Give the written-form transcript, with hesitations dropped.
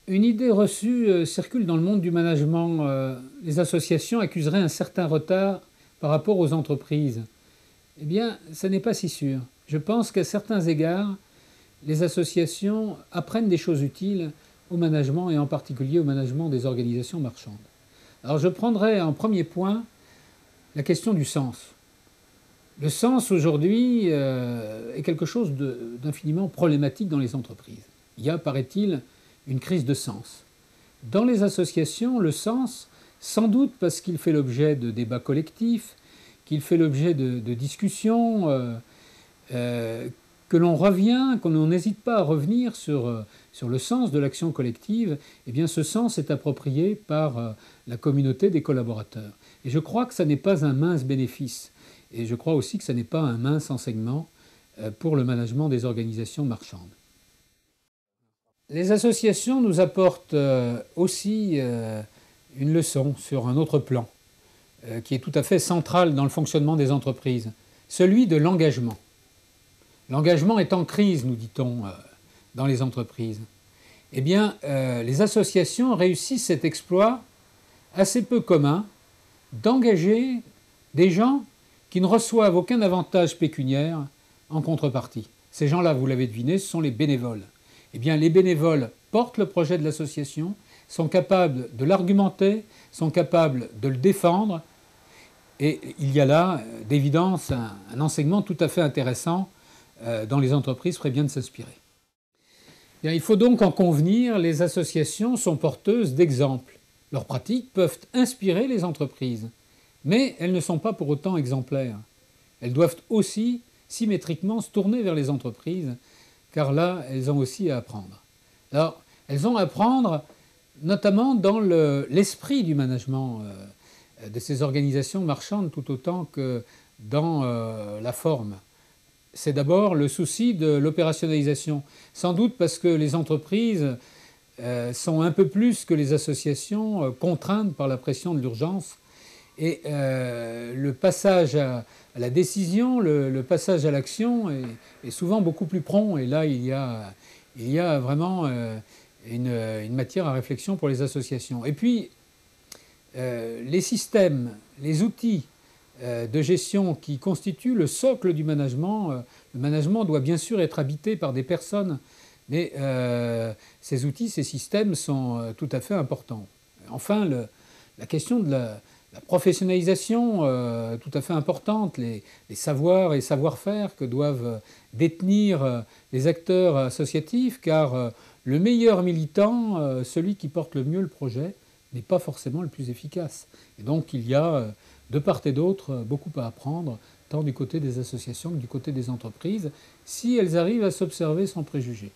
Une idée reçue circule dans le monde du management. Les associations accuseraient un certain retard par rapport aux entreprises. Eh bien, ce n'est pas si sûr. Je pense qu'à certains égards, les associations apprennent des choses utiles au management et en particulier au management des organisations marchandes. Alors je prendrai en premier point la question du sens. Le sens aujourd'hui est quelque chose d'infiniment problématique dans les entreprises. Il y a, paraît-il, une crise de sens. Dans les associations, le sens, sans doute parce qu'il fait l'objet de débats collectifs, qu'il fait l'objet de discussions, que l'on revient, qu'on n'hésite pas à revenir sur le sens de l'action collective, eh bien ce sens est approprié par la communauté des collaborateurs. Et je crois que ça n'est pas un mince bénéfice. Et je crois aussi que ça n'est pas un mince enseignement pour le management des organisations marchandes. Les associations nous apportent aussi une leçon sur un autre plan qui est tout à fait central dans le fonctionnement des entreprises, celui de l'engagement. L'engagement est en crise, nous dit-on, dans les entreprises. Eh bien, les associations réussissent cet exploit assez peu commun d'engager des gens qui ne reçoivent aucun avantage pécuniaire en contrepartie. Ces gens-là, vous l'avez deviné, ce sont les bénévoles. Eh bien, les bénévoles portent le projet de l'association, sont capables de l'argumenter, sont capables de le défendre. Et il y a là, d'évidence, un enseignement tout à fait intéressant dont les entreprises feraient bien de s'inspirer. Il faut donc en convenir, les associations sont porteuses d'exemples. Leurs pratiques peuvent inspirer les entreprises, mais elles ne sont pas pour autant exemplaires. Elles doivent aussi symétriquement se tourner vers les entreprises, car là, elles ont aussi à apprendre. Alors, elles ont à apprendre notamment dans l'esprit du management de ces organisations marchandes tout autant que dans la forme. C'est d'abord le souci de l'opérationnalisation. Sans doute parce que les entreprises sont un peu plus que les associations contraintes par la pression de l'urgence. Et le passage à la décision, le passage à l'action est souvent beaucoup plus prompt. Et là, il y a vraiment une matière à réflexion pour les associations. Et puis, les systèmes, les outils de gestion qui constituent le socle du management. Le management doit bien sûr être habité par des personnes, mais ces outils, ces systèmes sont tout à fait importants. Enfin, la question de la professionnalisation, tout à fait importante, les savoirs et savoir-faire que doivent détenir les acteurs associatifs, car le meilleur militant, celui qui porte le mieux le projet, n'est pas forcément le plus efficace. Et donc il y a de part et d'autre beaucoup à apprendre, tant du côté des associations que du côté des entreprises, si elles arrivent à s'observer sans préjugés.